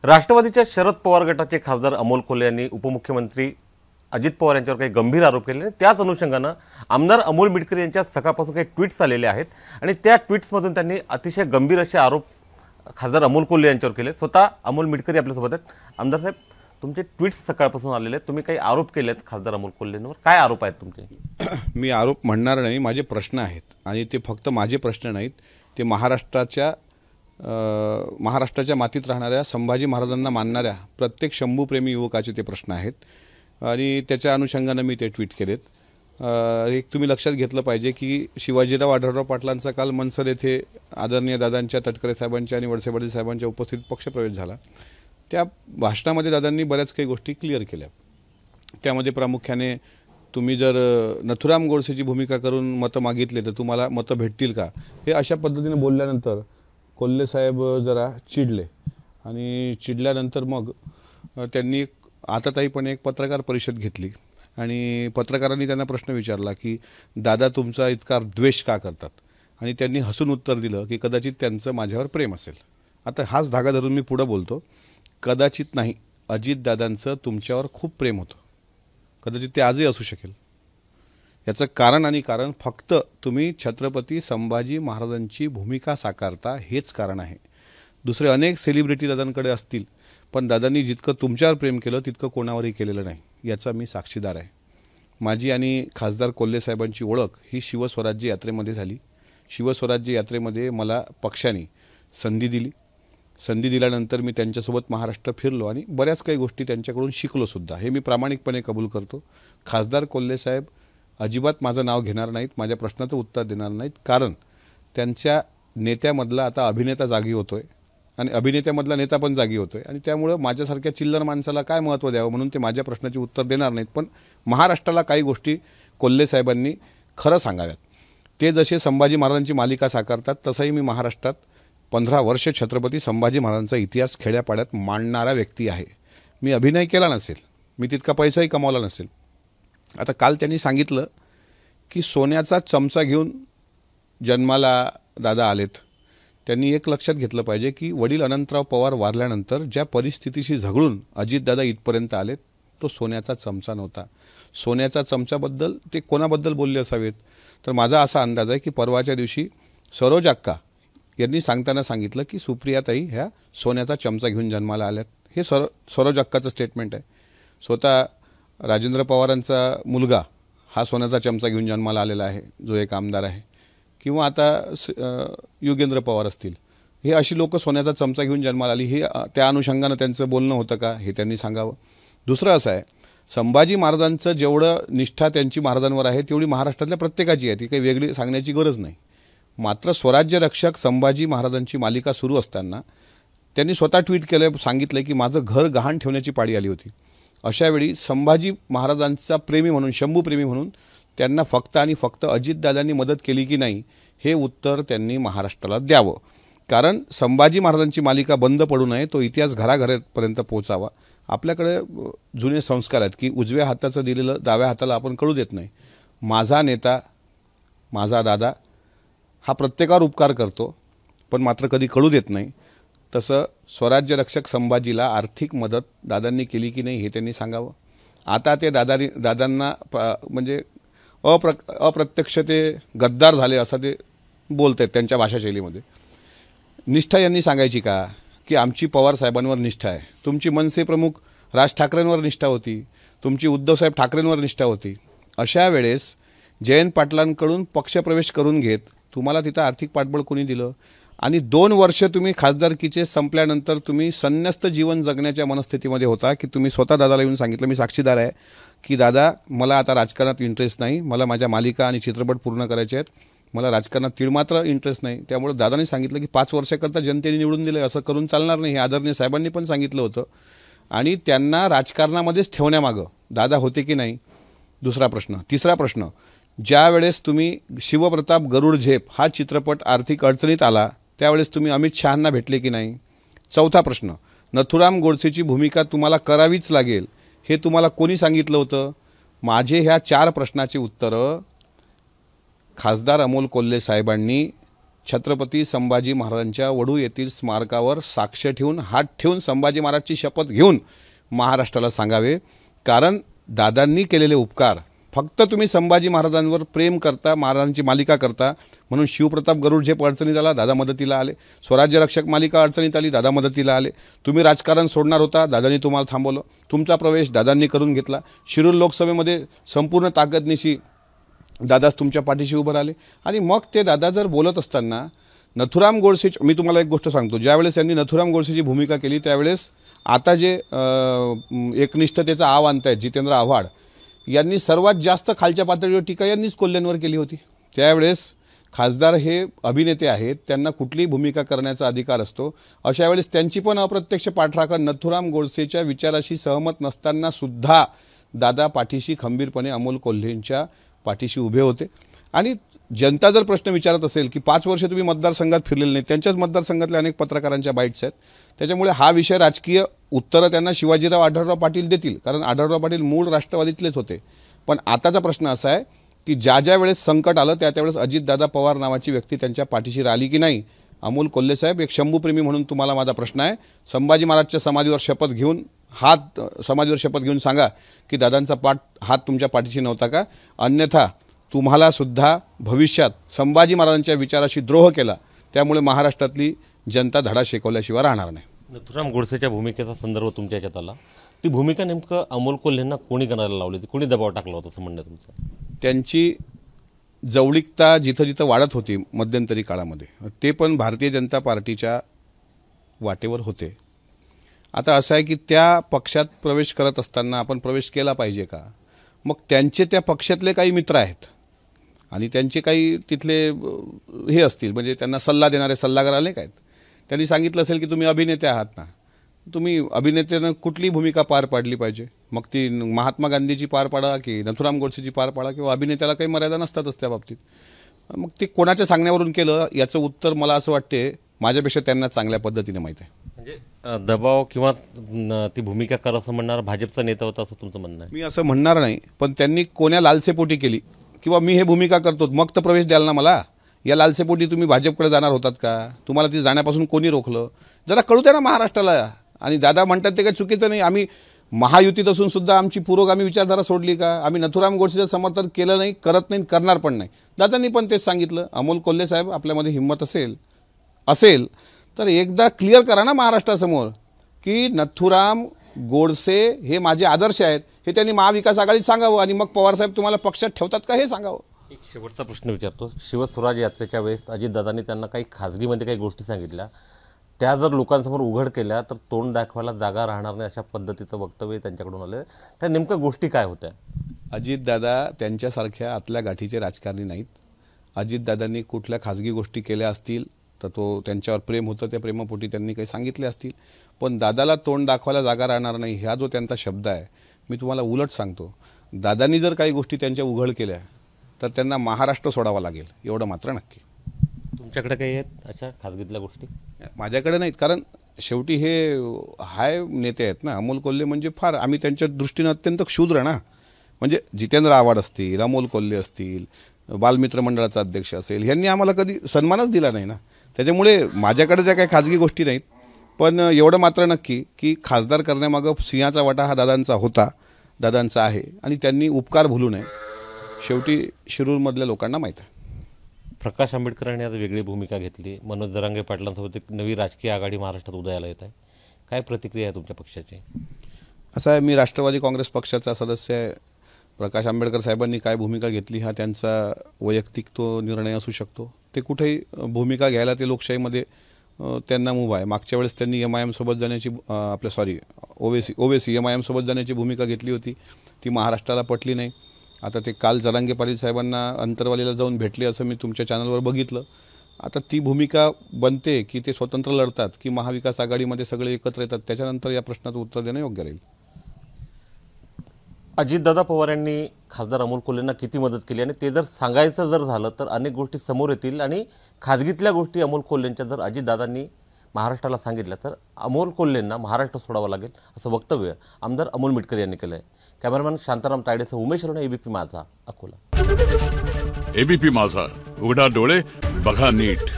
राष्ट्रवादीच्या शरद पवार गटाचे खासदार अमोल कोल्हे यांनी उपमुख्यमंत्री अजित पवार यांच्यावर काही गंभीर आरोप केले आणि त्याच अनुषंगानं आमदार अमोल मिटकर यांच्या सकाळपासून काही ट्विट्स आलेले आहेत आणि त्या ट्विट्समधून त्यांनी अतिशय गंभीर असे आरोप खासदार अमोल कोल्हे यांच्यावर केले। स्वतः अमोल मिटकर आपल्यासोबत आहेत। आमदार साहेब, तुमचे ट्विट्स सकाळपासून आलेले आहेत, तुम्ही काही आरोप केलेत खासदार अमोल कोल्हेंवर, काय आरोप आहेत तुमचे? मी आरोप म्हणणार नाही, माझे प्रश्न आहेत आणि ते फक्त माझे प्रश्न नाहीत, ते महाराष्ट्राच्या मातीत राहणाऱ्या संभाजी महाराजांना मानणाऱ्या प्रत्येक शंभूप्रेमी युवकाचे ते प्रश्न आहेत आणि त्याच्या अनुषंगाने मी ते ट्विट केलेत। एक तुम्ही लक्षात घेतलं पाहिजे की शिवाजीराव आढळराव पाटलांचा काल मनसर येथे आदरणीय दादांच्या, तटकरे साहेबांच्या आणि वळसे पाटील साहेबांच्या उपस्थितीत पक्षप्रवेश झाला। त्या भाषणामध्ये दादांनी बऱ्याच काही गोष्टी क्लिअर केल्या। त्यामध्ये प्रामुख्याने तुम्ही जर नथुराम गोडसेची भूमिका करून मतं मागितले तर तुम्हाला मतं भेटतील का, हे अशा पद्धतीने बोलल्यानंतर कोल्हे साहेब जरा चिडले आणि चिडल्यानंतर मग त्यांनी आताताईपणे एक पत्रकार परिषद घेतली आणि पत्रकारांनी त्यांना प्रश्न विचारला की दादा तुमचा इतका द्वेष का करतात, आणि त्यांनी हसून उत्तर दिलं की कदाचित त्यांचं माझ्यावर प्रेम असेल। आता हाच धागा धरून मी पुढे बोलतो, कदाचित नाही, अजितदादांचं तुमच्यावर खूप प्रेम होतं, कदाचित ते आजही असू शकेल। याचं कारण फक्त तुम्ही छत्रपती संभाजी महाराजांची भूमिका साकारता, हेच कारण आहे। दुसरे अनेक सेलिब्रिटी दादांकडे असतील, पण दादांनी जितकं तुमच्यावर प्रेम केलं तितकं कोणावरही केलेलं नाही, याचा मी साक्षीदार आहे। माझी आणि खासदार कोल्हे साहेबांची ओळख ही शिवस्वराज्य यात्रेमध्ये झाली। शिवस्वराज्य यात्रेमध्ये मला पक्षाने संधी दिल्यानंतर मी त्यांच्यासोबत महाराष्ट्र फिरलो आणि बऱ्याच काही गोष्टी त्यांच्याकडून शिकलो सुद्धा, हे मी प्रामाणिकपणे कबूल करतो। खासदार कोल्हे साहेब अजिबात माझं नाव घेणार नाहीत, माझ्या प्रश्नाचं उत्तर देणार नाहीत, कारण त्यांच्या नेत्यामधला आता अभिनेता जागी होतोय आणि अभिनेत्यामधला नेता पण जागी होतोय आणि त्यामुळे माझ्यासारख्या चिल्लर माणसाला काय महत्त्व द्यावं म्हणून ते माझ्या प्रश्नाचे उत्तर देणार नाहीत। पण महाराष्ट्राला काही गोष्टी कोल्हे साहेबांनी खरं सांगाव्यात। ते जसे संभाजी महाराजांची मालिका साकारतात तसंही मी महाराष्ट्रात 15 वर्ष छत्रपती संभाजी महाराजांचा इतिहास खेड्यापाड्यात मांडणारा व्यक्ती आहे। मी अभिनय केला नसेल, मी तितका पैसाही कमावला नसेल। आता काल त्यांनी सांगितलं की सोन्याचा चमचा घेऊन जन्माला दादा आलेत। त्यांनी एक लक्षात घेतलं पाहिजे की वडील अनंतराव पवार वारल्यानंतर ज्या परिस्थितीशी झगडून अजितदादा इथपर्यंत आलेत तो सोन्याचा चमचा नव्हता। सोन्याचा चमच्याबद्दल ते कोणाबद्दल बोलले असावेत, तर माझा असा अंदाज आहे की परवाच्या दिवशी सरोज अक्का यांनी सांगताना सांगितलं की सुप्रियाताई ह्या सोन्याचा चमचा घेऊन जन्माला आल्यात। हे सरोज अक्काचं स्टेटमेंट आहे। स्वतः राजेंद्र पवारांचा मुलगा हा सोन्याचा चमचा घेऊन जन्माला आलेला आहे, जो एक आमदार आहे, किंवा आता युगेंद्र पवार असतील, हे अशी लोक सोन्याचा चमचा घेऊन जन्माला आली, हे त्या अनुषंगानं त्यांचं बोलणं होतं का हे त्यांनी सांगावं। दुसरं असं आहे, संभाजी महाराजांचं जेवढं निष्ठा त्यांची महाराजांवर आहे तेवढी महाराष्ट्रातल्या प्रत्येकाची आहे, ती काही वेगळी सांगण्याची गरज नाही। मात्र स्वराज्य रक्षक संभाजी महाराजांची मालिका सुरू असताना त्यांनी स्वतः ट्विट केलं, सांगितलं की माझं घर गहाण ठेवण्याची पाळी आली होती। अशावेळी संभाजी महाराजांचा प्रेमी म्हणून, शंभूप्रेमी म्हणून त्यांना फक्त आणि फक्त अजितदादांनी मदत केली की नाही हे उत्तर त्यांनी महाराष्ट्राला द्यावं, कारण संभाजी महाराजांची मालिका बंद पडू नये, तो इतिहास घराघरापर्यंत पोहोचावा। आपल्याकडे जुने संस्कार आहेत की उजव्या हाताचं दिलेलं डाव्या हाताला आपण कळू देत नाही। माझा नेता, माझा दादा हा प्रत्येकावर उपकार करतो, पण मात्र कधी कळू देत नाही। तसं स्वराज्य रक्षक संभाजीला आर्थिक मदत दादांनी केली की नाही हे त्यांनी सांगावं। आता ते दादांना म्हणजे अप्रत्यक्ष ते गद्दार झाले असं ते बोलत आहेत त्यांच्या भाषाशैलीमध्ये। निष्ठा यांनी सांगायची का की आमची पवार साहेबांवर निष्ठा आहे, तुमची मनसे प्रमुख राज ठाकरेंवर निष्ठा होती, तुमची उद्धवसाहेब ठाकरेंवर निष्ठा होती। अशा वेळेस जयंत पाटलांकडून पक्षप्रवेश करून घेत तुम्हाला तिथं आर्थिक पाठबळ कोणी दिलं, आणि 2 वर्ष तुम्ही खासदारकीचे संपल्यानंतर तुम्ही संन्यस्त जीवन जगण्याच्या मनस्थितीमध्ये होता की तुम्ही स्वतः दादाला येऊन सांगितलं, मी साक्षीदार आहे की दादा मला आता राजकारणात इंटरेस्ट नाही, मला माझ्या मालिका आणि चित्रपट पूर्ण करायचे आहेत, मला राजकारणात तीळमात्र इंटरेस्ट नाही। त्यामुळे दादांनी सांगितलं की 5 वर्षाकरता जनतेने निवडून दिलं, असं करून चालणार नाही, हे आदरणीय साहेबांनी पण सांगितलं होतं आणि त्यांना राजकारणामध्येच ठेवण्यामागं दादा होते की नाही, दुसरा प्रश्न। तिसरा प्रश्न, ज्या वेळेस तुम्ही शिवप्रताप गरुड झेप हा चित्रपट आर्थिक अडचणीत आला त्यावेळेस तुम्ही अमित शहांना भेटले की नाही। चौथा प्रश्न, नथुराम गोडसेची भूमिका तुम्हाला करावीच लागेल हे तुम्हाला कोणी सांगितलं होतं। माझे ह्या 4 प्रश्नाची उत्तरं खासदार अमोल कोल्हे साहेबांनी छत्रपती संभाजी महाराजांच्या वडू येथील स्मारकावर साक्ष ठेवून हात ठेवून संभाजी महाराजची शपथ घेऊन महाराष्ट्राला सांगावे, कारण दादांनी केलेले उपकार फक्त तुम्ही संभाजी महाराजांवर प्रेम करता, महाराजांची मालिका करता म्हणून शिवप्रताप गरुड झेप अडचणीत आला, दादा मदतीला आले. स्वराज्य रक्षक मालिका अडचणीत आली, दादा मदतीला आले. तुम्ही राजकारण सोडणार होता, दादांनी तुम्हाला थांबवलं. तुमचा प्रवेश दादांनी करून घेतला. शिरूर लोकसभेमध्ये संपूर्ण ताकदनिशी दादाच तुमच्या पाठीशी उभं राहिले. आणि मग ते दादा जर बोलत असताना नथुराम गोडसे, मी तुम्हाला एक गोष्ट सांगतो, ज्यावेळेस यांनी नथुराम गोडसेची भूमिका केली त्यावेळेस आता जे एकनिष्ठतेचा आव आणतायत जितेंद्र आव्हाड यांनी सर्वात जास्त खालच्या पातळीवर टीका यांनीच कोल्ह्यांवर केली होती. त्यावेळेस खासदार हे अभिनेते आहेत, त्यांना कुठलीही भूमिका करण्याचा अधिकार असतो. अशा वेळेस त्यांची पण अप्रत्यक्ष पाठराखण नथुराम गोडसेच्या विचाराशी सहमत नसताना सुद्धा दादा पाठीशी खंबीरपणे अमोल कोल्हेंच्या पाठीशी उभे होते. आणि जनता जर प्रश्न विचारत असेल की 5 वर्ष तुम्ही मतदारसंघात फिरलेले नाही, त्यांच्याच मतदारसंघातल्या अनेक पत्रकारांच्या बाईट्स आहेत, त्याच्यामुळे हा विषय राजकीय उत्तरं त्यांना शिवाजीराव आढळराव पाटील देतील, कारण आढळराव पाटील मूळ राष्ट्रवादीतलेच होते. पण आताचा प्रश्न असा आहे की ज्या वेळेस संकट आलं त्यावेळेस अजितदादा पवार नावाची व्यक्ती त्यांच्या पाठीशी राहिली की नाही. अमोल कोल्हे साहेब, एक शंभूप्रेमी म्हणून तुम्हाला माझा प्रश्न आहे, संभाजी महाराजच्या समाधीवर शपथ घेऊन सांगा की दादांचा हात तुमच्या पाठीशी नव्हता का, अन्यथा तुम्हाला सुद्धा भविष्यात संभाजी महाराजांच्या विचाराशी द्रोह केला त्यामुळे महाराष्ट्रातली जनता धडा शिकवल्याशिवाय राहणार नाही. नथुराम गोडसेच्या भूमिकेचा संदर्भ तुमच्या याच्यात आला, ती भूमिका नेमकं अमोल कोल्हेंना कोणी करायला लावली होती, कोणी दबाव टाकला होता असं म्हणणं तुमचं? त्यांची जवळीकता जिथं जिथं वाढत होती मध्यंतरी काळामध्ये, ते पण भारतीय जनता पार्टीच्या वाटेवर होते. आता असं आहे की त्या पक्षात प्रवेश करत असताना आपण प्रवेश केला पाहिजे का? मग त्यांचे त्या पक्षातले काही मित्र आहेत आणि त्यांचे काही तिथले हे असतील, म्हणजे त्यांना सल्ला देणारे सल्लागार आले काय, त्यांनी सांगितलं असेल की तुम्ही अभिनेते आहात ना, तुम्ही अभिनेत्यानं कुठली भूमिका पार पाडली पाहिजे, मग ती महात्मा गांधीची पार पाडा की नथुराम गोडसेची पार पाडा, किंवा अभिनेत्याला काही मर्यादा नसतातच त्या बाबतीत. मग ते कोणाच्या सांगण्यावरून केलं याचं उत्तर मला असं वाटते माझ्यापेक्षा त्यांना चांगल्या पद्धतीने माहीत आहे. म्हणजे दबाव किंवा ती भूमिका कर असं म्हणणार भाजपचा नेता होता असं तुमचं म्हणणं आहे? मी असं म्हणणार नाही, पण त्यांनी कोण्या लालसेपोटी केली किंवा मी हे भूमिका करतो मग तर प्रवेश द्याल ना मला, या लालसेपोटी तुम्ही भाजपकडे जाणार होतात का? तुम्हाला ती जाण्यापासून कोणी रोखलं? जरा कळू द्या ना महाराष्ट्राला. आणि दादा म्हणतात ते काही चुकीचं नाही, आम्ही महायुतीत असून सुद्धा आमची पुरोगामी विचारधारा सोडली का? आम्ही नथुराम गोडसेचं समर्थन केलं नाही, करत नाही, करणार पण नाही. दादांनी पण तेच सांगितलं. अमोल कोल्हे साहेब, आपल्यामध्ये हिंमत असेल तर एकदा क्लिअर करा ना महाराष्ट्रासमोर की नथुराम गोडसे हे माझे आदर्श आहेत, हे त्यांनी महाविकास आघाडीत सांगावं आणि मग पवारसाहेब तुम्हाला पक्षात ठेवतात का हे सांगावं. एक शेवटचा प्रश्न विचारतो. शिवस्वराज यात्रेच्या वेळेस अजितदादांनी त्यांना काही खाजगीमध्ये काही गोष्टी सांगितल्या, त्या जर लोकांसमोर उघड केल्या तर तोंड दाखवायला जागा राहणार नाही अशा पद्धतीचं वक्तव्य त्यांच्याकडून आलं. त्या नेमक्या गोष्टी काय होत्या? अजितदादा त्यांच्यासारख्या आतल्या गाठीचे राजकारणी नाहीत. अजितदादांनी कुठल्या खाजगी गोष्टी केल्या असतील तर तो त्यांच्यावर प्रेम होतं, त्या प्रेमापोटी त्यांनी काही सांगितले असतील, पण दादाला तोंड दाखवायला जागा राहणार नाही ह्या जो त्यांचा शब्द आहे, मी तुम्हाला उलट सांगतो, दादांनी जर काही गोष्टी त्यांच्या उघड केल्या तर त्यांना महाराष्ट्र सोडावा लागेल, एवढं मात्र नक्की. तुमच्याकडे काही आहेत अशा खाजगीतल्या गोष्टी? माझ्याकडे नाहीत, कारण शेवटी हे हाय नेते आहेत ना. अमोल कोल्हे म्हणजे फार, आम्ही त्यांच्या दृष्टीनं अत्यंत क्षुद्र ना. म्हणजे जितेंद्र आव्हाड असतील, अमोल कोल्हे असतील, बालमित्र मंडळाचा अध्यक्ष असेल, यांनी आम्हाला कधी सन्मानच दिला नाही ना. त्याच्यामुळे माझ्याकडे त्या काही खाजगी गोष्टी नाहीत, पण एवढं मात्र नक्की की खासदार करण्यामागं सिंहाचा वाटा हा दादांचा आहे आणि त्यांनी उपकार भुलू नये. शेवटी शिरूरमधल्या लोकांना माहीत आहे. प्रकाश आंबेडकरांनी आज वेगळी भूमिका घेतली. मनोज जरांगे पाटलांसोबत एक नवी राजकीय आघाडी महाराष्ट्रात उदयाला येत आहे. काय प्रतिक्रिया आहे तुमच्या पक्षाची? असं आहे, मी राष्ट्रवादी काँग्रेस पक्षाचा सदस्य आहे. प्रकाश आंबेडकर साहेबांनी काय भूमिका घेतली हा त्यांचा वैयक्तिक तो निर्णय असू शकतो. ते कुठेही भूमिका घ्यायला ते लोकशाहीमध्ये त्यांना मुभा आहे. मागच्या वेळेस त्यांनी MIM सोबत जाण्याची ओवेसी MIM सोबत जाण्याची भूमिका घेतली होती, ती महाराष्ट्राला पटली नाही. आता ते काल जरांगे पाटील साहेबांना अंतरवालीला जाऊन भेटले असं मी तुमच्या चॅनलवर बघितलं. आता ती भूमिका बनते की ते स्वतंत्र लढतात की महाविकास आघाडीमध्ये सगळे एकत्र येतात, त्याच्यानंतर या प्रश्नाचं उत्तर देणं योग्य राहील. अजितदादा पवार यांनी खासदार अमोल कोल्हेंना किती मदत केली आणि ते जर सांगायचं जर झालं तर अनेक गोष्टी समोर येतील आणि खाजगीतल्या गोष्टी अमोल कोल्हेंच्या जर अजितदादांनी महाराष्ट्राला सांगितल्या तर अमोल कोल्हेंना महाराष्ट्र सोडावं लागेल असं वक्तव्य आमदार अमोल मिटकर यांनी केलं आहे. कॅमेरामॅन शांताराम तायडेसह उमेश अरोरा, ABP माझा, अकोला. ABP माझा, उघडा डोळे बघा नीट.